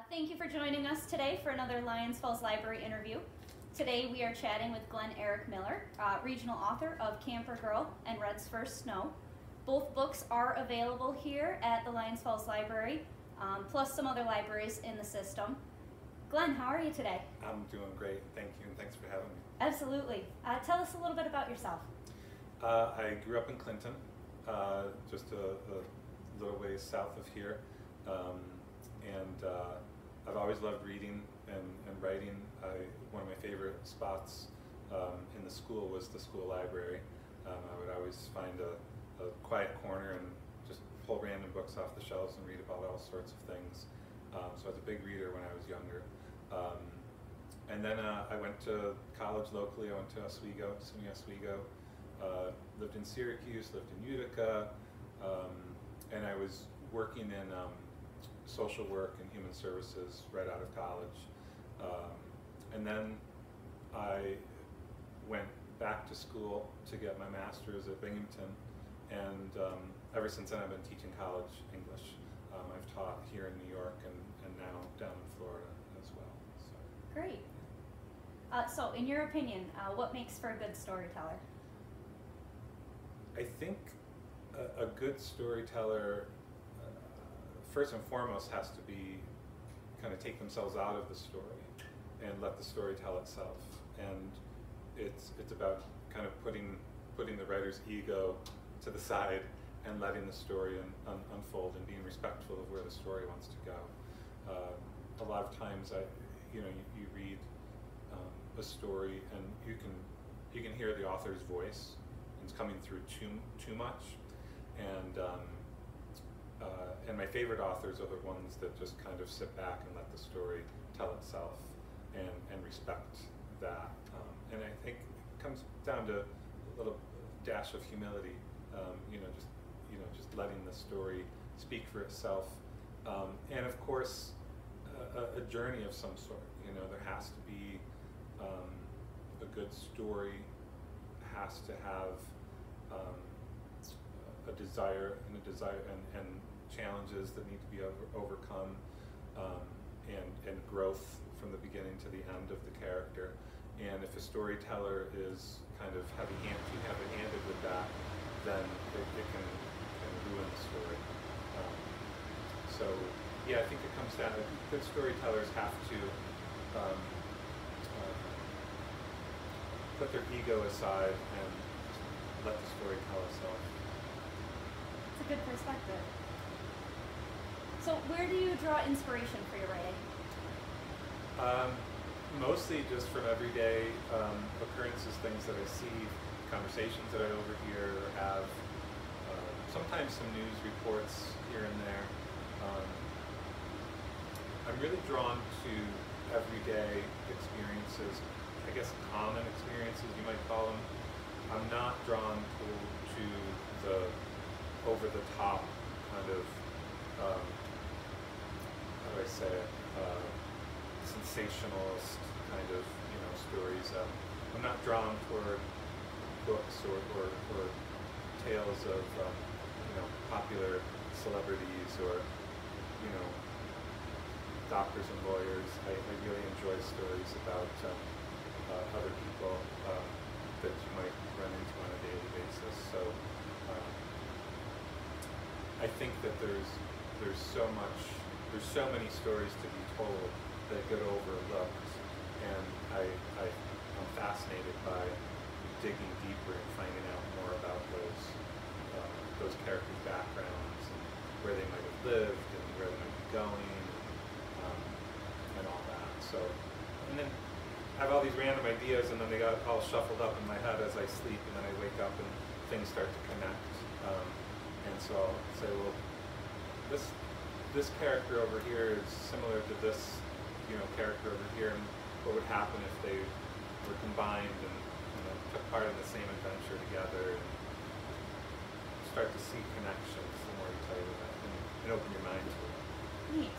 Thank you for joining us today for another Lions Falls Library interview. Today we are chatting with Glenn Erick Miller, regional author of Camper Girl and Red's First Snow. Both books are available here at the Lions Falls Library, plus some other libraries in the system. Glenn, how are you today? I'm doing great, thank you, and thanks for having me. Absolutely. Tell us a little bit about yourself. I grew up in Clinton, just a little ways south of here, and I've always loved reading and writing. One of my favorite spots in the school was the school library. I would always find a quiet corner and just pull random books off the shelves and read about all sorts of things. So I was a big reader when I was younger. And then I went to college locally. I went to Oswego, SUNY Oswego. Lived in Syracuse, lived in Utica, and I was working in social work and human services right out of college. And then I went back to school to get my master's at Binghamton, and ever since then I've been teaching college English. I've taught here in New York and now down in Florida as well. So. Great. So in your opinion, what makes for a good storyteller? I think a good storyteller, first and foremost, has to be kind of take themselves out of the story and let the story tell itself. And it's about kind of putting the writer's ego to the side and letting the story unfold and being respectful of where the story wants to go. A lot of times, you read a story and you can hear the author's voice. It's coming through too much, and my favorite authors are the ones that just kind of sit back and let the story tell itself and respect that. And I think it comes down to a little dash of humility, just letting the story speak for itself, and of course a journey of some sort. There has to be a good story. Has to have a desire and challenges that need to be overcome, and growth from the beginning to the end of the character. And if a storyteller is kind of heavy-handed with that, then it can ruin the story. So yeah, I think it comes down to good storytellers have to put their ego aside and let the story tell itself. It's a good perspective. So where do you draw inspiration for your writing? Mostly just from everyday occurrences, things that I see, conversations that I overhear or have, sometimes some news reports here and there. I'm really drawn to everyday experiences, I guess common experiences you might call them. I'm not drawn to the over-the-top kind of, how do I say it, sensationalist kind of stories. I'm not drawn toward books or tales of popular celebrities or doctors and lawyers. I really enjoy stories about other people that you might run into on a daily basis. So I think that there's so many stories to be told that get overlooked, and I'm fascinated by digging deeper and finding out more about those characters' backgrounds and where they might have lived and where they might be going, and all that. So, and then I have all these random ideas, and then they got all shuffled up in my head as I sleep, and then I wake up and things start to connect. And so I'll say, well, this character over here is similar to this character over here, and what would happen if they were combined and took part in the same adventure together, and start to see connections the more you play with it and open your mind to it. Neat.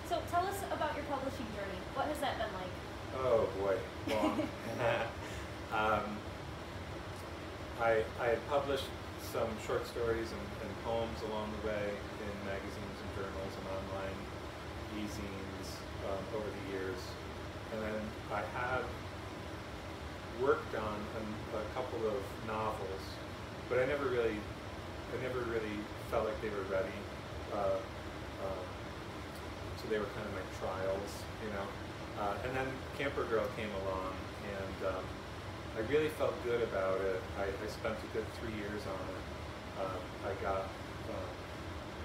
So tell us about your publishing journey. What has that been like? Oh boy, long. I had published some short stories and poems along the way in magazines and journals and online, e-zines over the years, and then I had worked on a couple of novels, but I never really felt like they were ready. So they were kind of my trials, you know. And then Camper Girl came along, and I really felt good about it. I spent a good 3 years on it. I got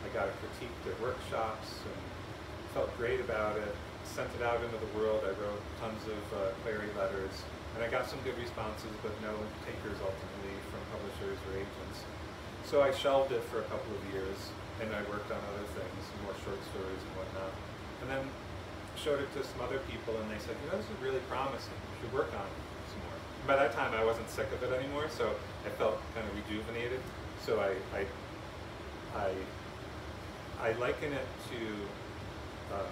it critiqued at workshops and felt great about it. Sent it out into the world. I wrote tons of query letters, and I got some good responses, but no takers ultimately from publishers or agents. So I shelved it for a couple of years, and I worked on other things, more short stories and whatnot. And then showed it to some other people, and they said, you know, this is really promising. You should work on it some more. By that time, I wasn't sick of it anymore, so I felt kind of rejuvenated. So I liken it to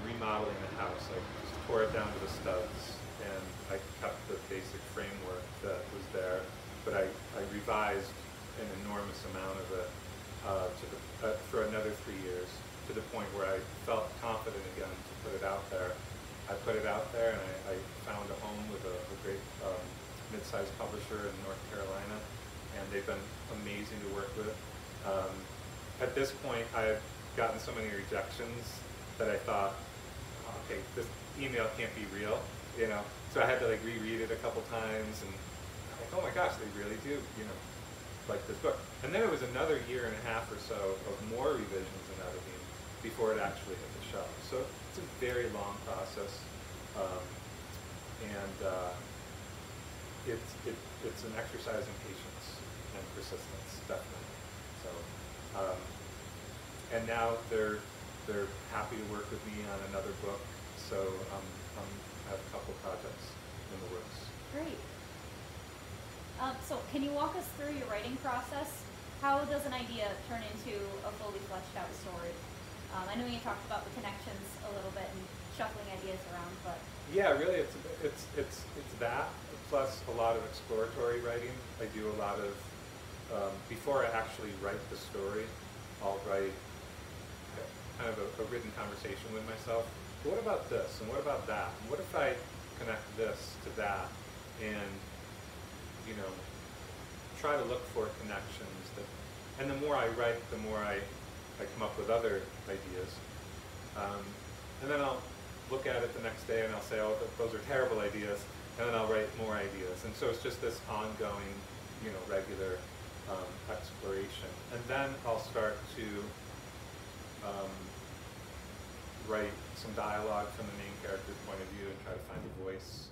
remodeling a house. I just tore it down to the studs, and I kept the basic framework that was there, but I revised an enormous amount of it for another 3 years, to the point where I felt confident again to put it out there. I put it out there, and I found a home with a great mid-sized publisher in North Carolina, and they've been amazing to work with. At this point, I've gotten so many rejections that I thought, oh, okay, this email can't be real, you know. So I had to like reread it a couple times, and I'm like, oh my gosh, they really do, you know, like this book. And then it was another 1.5 years or so of more revisions and editing before it actually hit the shelf. So it's a very long process, and it's an exercise in patience and persistence, definitely. So, and now they're happy to work with me on another book. So I have a couple projects in the works. Great. So can you walk us through your writing process? How does an idea turn into a fully fleshed out story? I know you talked about the connections a little bit and shuffling ideas around, but yeah, really, it's that plus a lot of exploratory writing. I do a lot of before I actually write the story, I'll write kind of a written conversation with myself. What about this, and what about that? And what if I connect this to that, and you know, try to look for connections that, and the more I write, the more I come up with other ideas. And then I'll look at it the next day and I'll say, oh, those are terrible ideas, and then I'll write more ideas. And so it's just this ongoing, you know, regular exploration. And then I'll start to write some dialogue from the main character's point of view and try to find a voice.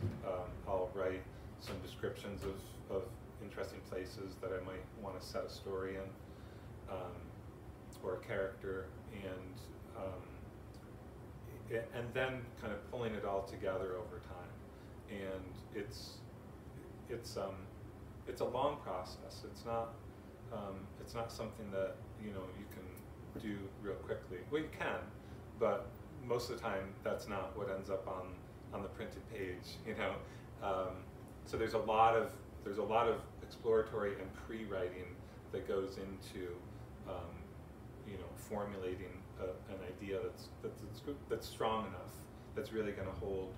I'll write some descriptions of interesting places that I might want to set a story in, or a character, and then kind of pulling it all together over time. And it's a long process. It's not something that, you know, you can do real quickly. Well, you can, but most of the time that's not what ends up on the printed page, you know. So there's a lot of exploratory and pre-writing that goes into you know, formulating an idea that's strong enough, that's really going to hold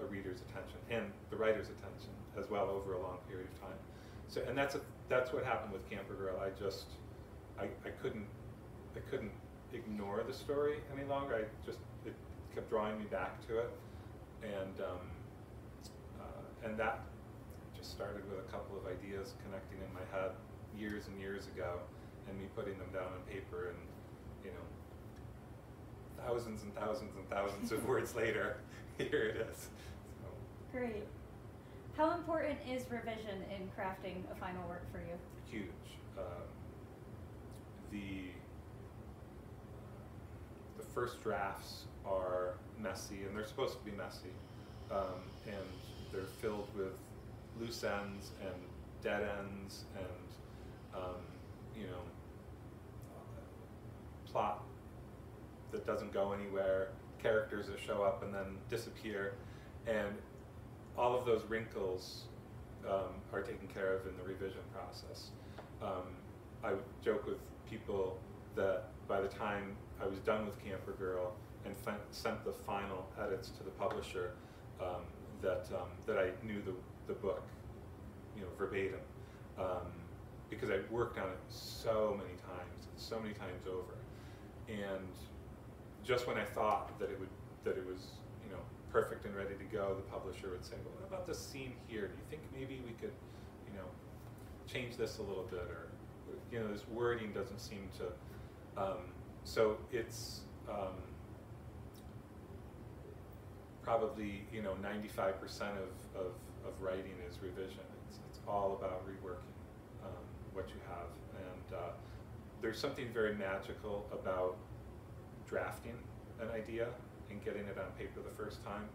a reader's attention and the writer's attention as well over a long period of time. So, and that's what happened with Camper Girl. I couldn't ignore the story any longer. It kept drawing me back to it, and that just started with a couple of ideas connecting in my head years and years ago, and me putting them down on paper, and you know, thousands and thousands and thousands of words later, here it is. So. Great. How important is revision in crafting a final work for you? Huge. The first drafts are messy, and they're supposed to be messy, and they're filled with loose ends and dead ends, and you know, plot that doesn't go anywhere, characters that show up and then disappear, and all of those wrinkles are taken care of in the revision process. I joke with people that by by the time I was done with Camper Girl and sent the final edits to the publisher, that I knew the book, verbatim, because I worked on it so many times over, and just when I thought that it was perfect and ready to go, the publisher would say, well, what about this scene here? Do you think maybe we could change this a little bit, or this wording doesn't seem to, so it's probably 95% of writing is revision. It's all about reworking what you have, and there's something very magical about drafting an idea and getting it on paper the first time,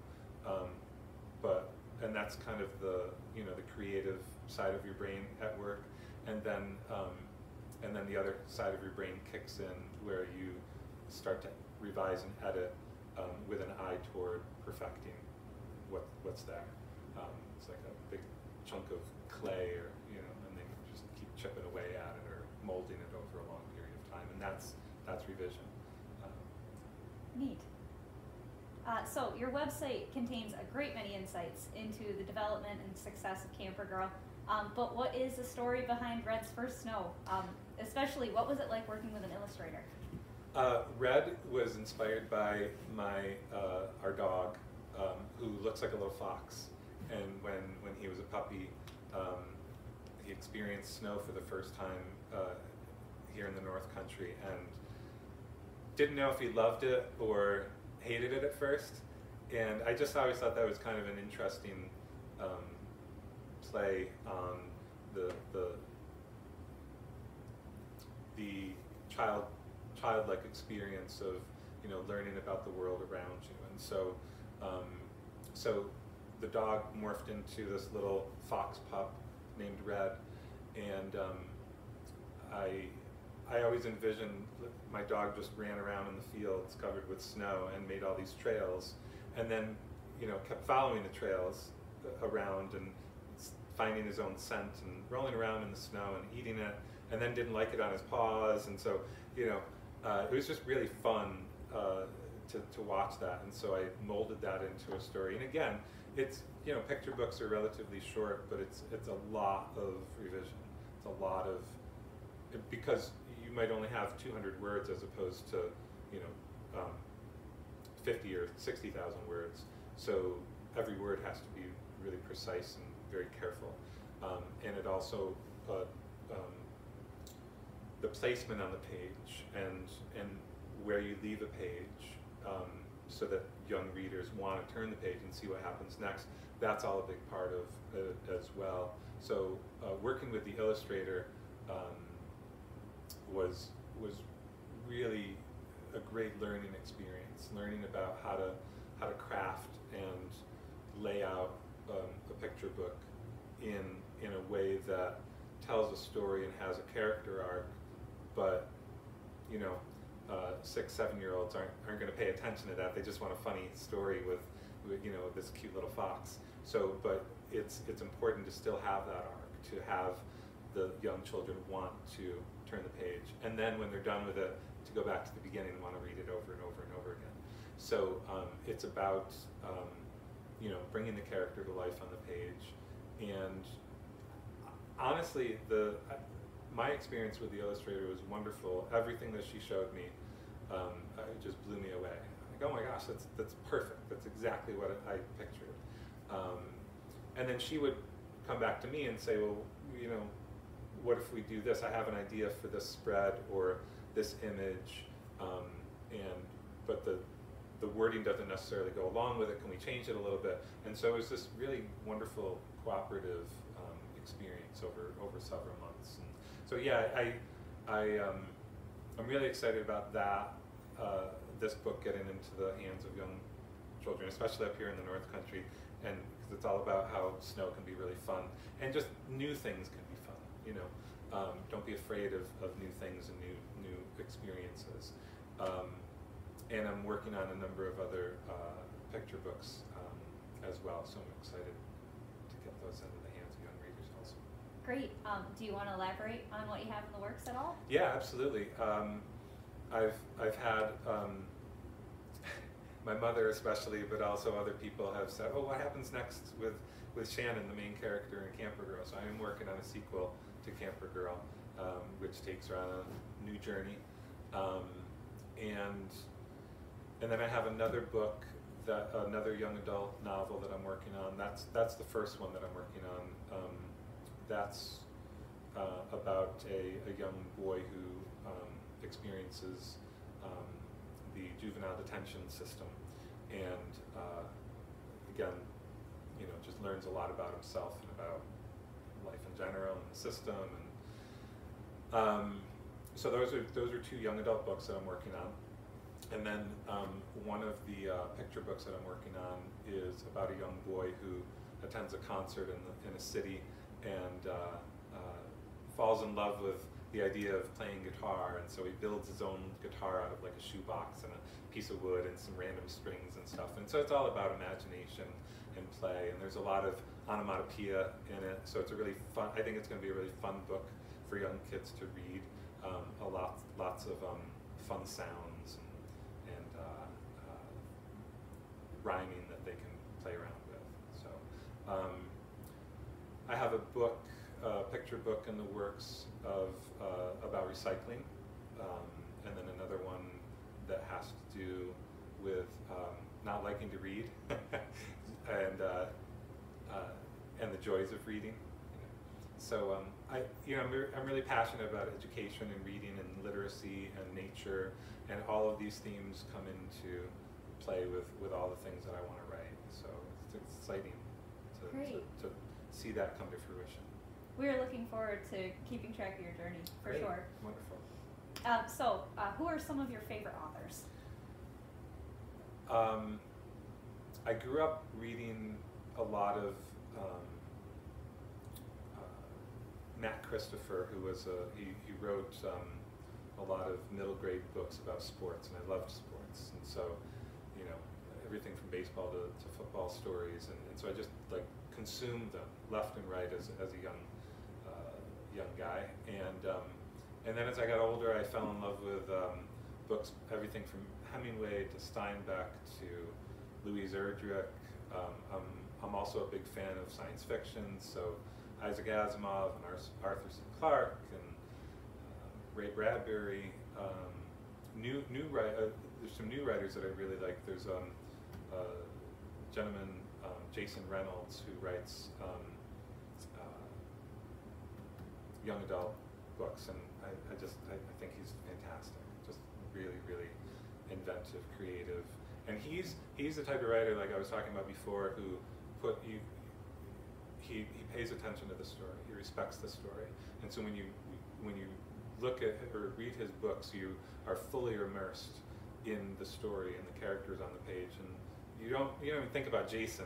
and that's kind of the the creative side of your brain at work, and then the other side of your brain kicks in where you start to revise and edit with an eye toward perfecting what's there. It's like a big chunk of clay, or and then you just keep chipping away at it or molding it over a long period of time, and that's revision. Neat. So your website contains a great many insights into the development and success of Camper Girl, but what is the story behind Red's first snow? Especially, what was it like working with an illustrator? Red was inspired by our dog, who looks like a little fox, and when he was a puppy, he experienced snow for the first time here in the North Country, and didn't know if he loved it or hated it at first, and I just always thought that was kind of an interesting play on the childlike experience of learning about the world around you, and so the dog morphed into this little fox pup named Red, and I always envisioned my dog just ran around in the fields covered with snow and made all these trails, and then kept following the trails around and finding his own scent and rolling around in the snow and eating it, and then didn't like it on his paws, and so it was just really fun to watch that, and so I molded that into a story. And again, it's picture books are relatively short, but it's a lot of revision. It's a lot of, because you might only have 200 words as opposed to 50 or 60,000 words. So every word has to be really precise and very careful. And it also the placement on the page and where you leave a page, so that young readers want to turn the page and see what happens next. That's all a big part of it as well. So working with the illustrator was really a great learning experience, learning about how to craft and lay out a picture book in a way that tells a story and has a character arc, but 6, 7-year-olds aren't going to pay attention to that. They just want a funny story with this cute little fox. So, but it's important to still have that arc, to have the young children want to turn the page, and then when they're done with it, to go back to the beginning and want to read it over and over and over again. So it's about bringing the character to life on the page, and honestly, my experience with the illustrator was wonderful. Everything that she showed me just blew me away. Like, oh my gosh, that's perfect. That's exactly what I pictured. And then she would come back to me and say, well, what if we do this? I have an idea for this spread or this image, but the wording doesn't necessarily go along with it. Can we change it a little bit? And so it was this really wonderful cooperative experience over several months. And so yeah, I'm really excited about that. This book getting into the hands of young children, especially up here in the North Country, and because it's all about how snow can be really fun, and just new things can be fun. Don't be afraid of new things and new experiences. And I'm working on a number of other picture books as well, so I'm excited to get those into the hands of young readers also. Great. Do you want to elaborate on what you have in the works at all? Yeah, absolutely. I've had my mother especially, but also other people have said, "Oh, what happens next with Shannon, the main character in Camper Girl?" So I am working on a sequel to Camper Girl, which takes her on a new journey, and then I have another book, another young adult novel that I'm working on. That's the first one that I'm working on. That's about a young boy who experiences the juvenile detention system, and again, just learns a lot about himself and about life in general and the system. And so those are two young adult books that I'm working on. And then one of the picture books that I'm working on is about a young boy who attends a concert in a city and falls in love with the idea of playing guitar, and so he builds his own guitar out of like a shoebox and a piece of wood and some random strings and stuff. And so it's all about imagination and play, and there's a lot of onomatopoeia in it, so it's a really fun, I think it's going to be a really fun book for young kids to read. Lots of fun sounds and rhyming that they can play around with. So I have a book, picture book in the works about recycling, and then another one that has to do with not liking to read and the joys of reading. So I'm really passionate about education and reading and literacy and nature, and all of these themes come into play with all the things that I want to write. So it's exciting to see that come to fruition. We are looking forward to keeping track of your journey, for Great. sure. Wonderful. So who are some of your favorite authors? I grew up reading a lot of Matt Christopher, who was he wrote a lot of middle grade books about sports, and I loved sports, and so everything from baseball to football stories, and so I just like consumed them left and right as a young guy, and then as I got older, I fell in love with books, everything from Hemingway to Steinbeck to Louise Erdrich. I'm also a big fan of science fiction, so Isaac Asimov and Arthur C. Clarke and Ray Bradbury. There's some new writers that I really like. There's a gentleman, Jason Reynolds, who writes young adult books, and I think he's fantastic. Just really, really inventive, creative, and he's the type of writer, like I was talking about before, who he pays attention to the story. He respects the story, and so when you look at or read his books, you are fully immersed in the story and the characters on the page, and you don't even think about Jason,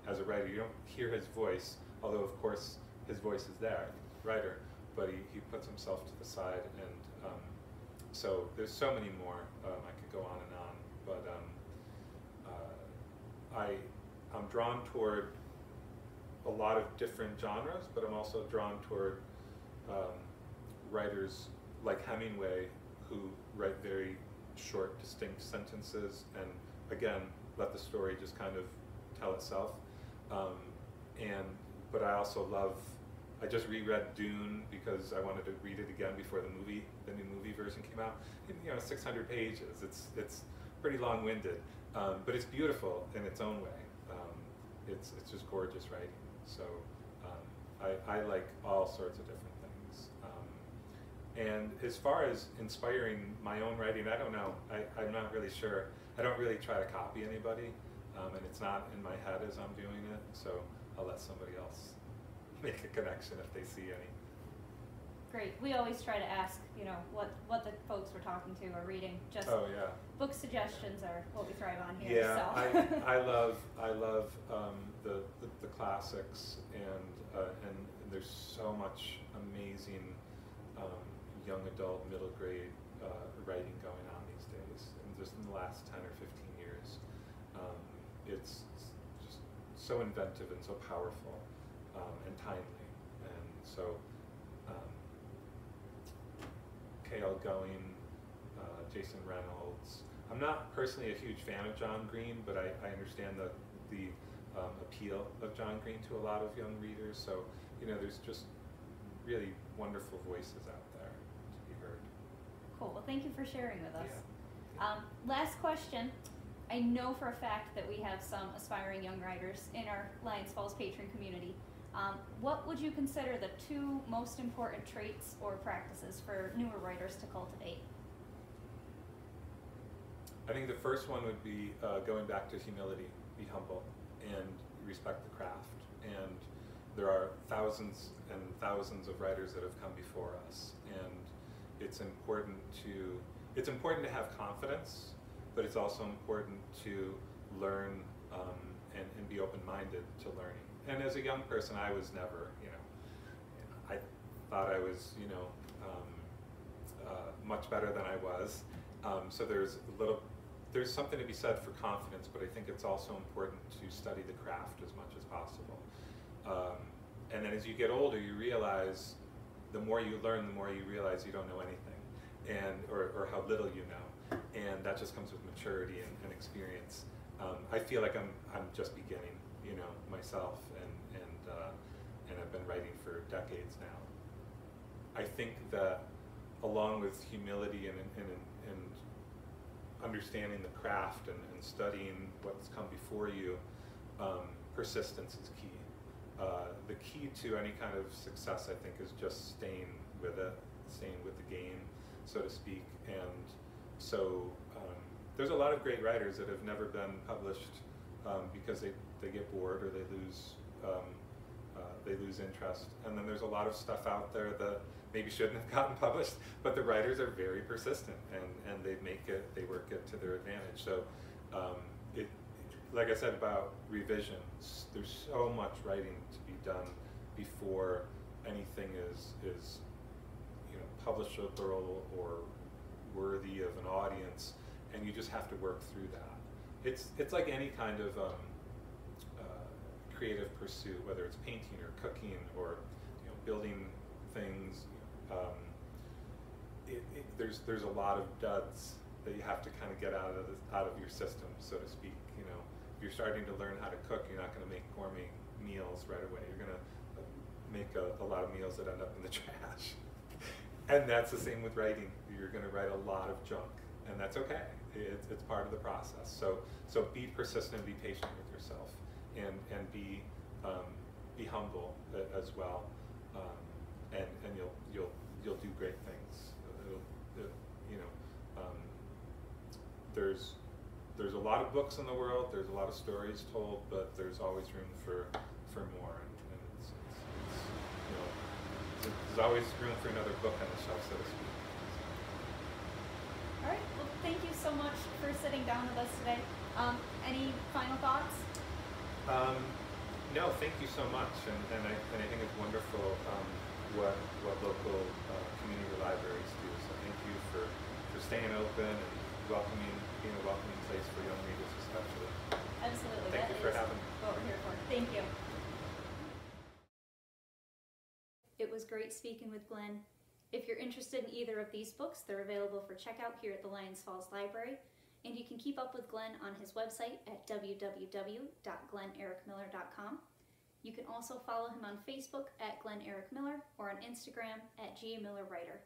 as a writer. You don't hear his voice, although of course his voice is there, writer, but he puts himself to the side, and so there's so many more. I could go on and on, but I'm drawn toward a lot of different genres, but I'm also drawn toward writers like Hemingway, who write very short, distinct sentences, and again, let the story just kind of tell itself. But I also love, I just reread Dune because I wanted to read it again before the new movie version came out. And, 600 pages, it's pretty long-winded, but it's beautiful in its own way. It's just gorgeous writing. So I like all sorts of different things. And as far as inspiring my own writing, I don't know. I'm not really sure. I don't really try to copy anybody, and it's not in my head as I'm doing it, so I'll let somebody else make a connection if they see any. Great. We always try to ask, what the folks we're talking to are reading. Just book suggestions are what we thrive on here. Yeah, so. I love the classics, and there's so much amazing young adult, middle grade writing going on these days, and just in the last 10 or 15 years. It's just so inventive and so powerful and timely, and so K.L. Going, Jason Reynolds. I'm not personally a huge fan of John Green, but I understand the appeal of John Green to a lot of young readers. So, you know, there's just really wonderful voices out there to be heard. Cool. Well, thank you for sharing with us. Yeah. Last question. I know for a fact that we have some aspiring young writers in our Lions Falls patron community. What would you consider the 2 most important traits or practices for newer writers to cultivate? I think the first one would be going back to humility, be humble, and respect the craft. And there are thousands and thousands of writers that have come before us, and it's important to have confidence, but it's also important to learn and be open-minded to learning. And as a young person, I was never, I thought I was, much better than I was. So there's something to be said for confidence, but I think it's also important to study the craft as much as possible. And then as you get older, you realize the more you learn, the more you realize you don't know anything, or how little you know, and that just comes with maturity and experience. I feel like I'm just beginning, myself, and I've been writing for decades now. I think that along with humility and understanding the craft and studying what's come before you, persistence is key. The key to any kind of success, I think, is just staying with it, staying with the game, so to speak. And so there's a lot of great writers that have never been published because they get bored or they lose interest. And then there's a lot of stuff out there that maybe shouldn't have gotten published, but the writers are very persistent and they work it to their advantage. So like I said about revisions, there's so much writing to be done before anything is publishable or worthy of an audience, and you just have to work through that. It's like any kind of creative pursuit, whether it's painting or cooking or building things. There's a lot of duds that you have to kind of get out of your system, so to speak. If you're starting to learn how to cook, you're not going to make gourmet meals right away. You're going to make a lot of meals that end up in the trash. And that's the same with writing. You're going to write a lot of junk, and that's okay. It's part of the process. So be persistent, be patient with yourself, and be humble as well, and you'll do great things. There's a lot of books in the world. There's a lot of stories told, but there's always room for more. And there's always room for another book on the shelf, so to speak. All right. Well, thank you so much for sitting down with us today. Any final thoughts? No, thank you so much, and I think it's wonderful what local community libraries do. So thank you for staying open and being a welcoming place for young readers especially. Absolutely. Thank you for having me. What we're here for. Thank you. It was great speaking with Glenn. If you're interested in either of these books, they're available for checkout here at the Lions Falls Library. And you can keep up with Glenn on his website at www.glennerickmiller.com. You can also follow him on Facebook at Glenn Erick Miller or on Instagram at GMillerWriter.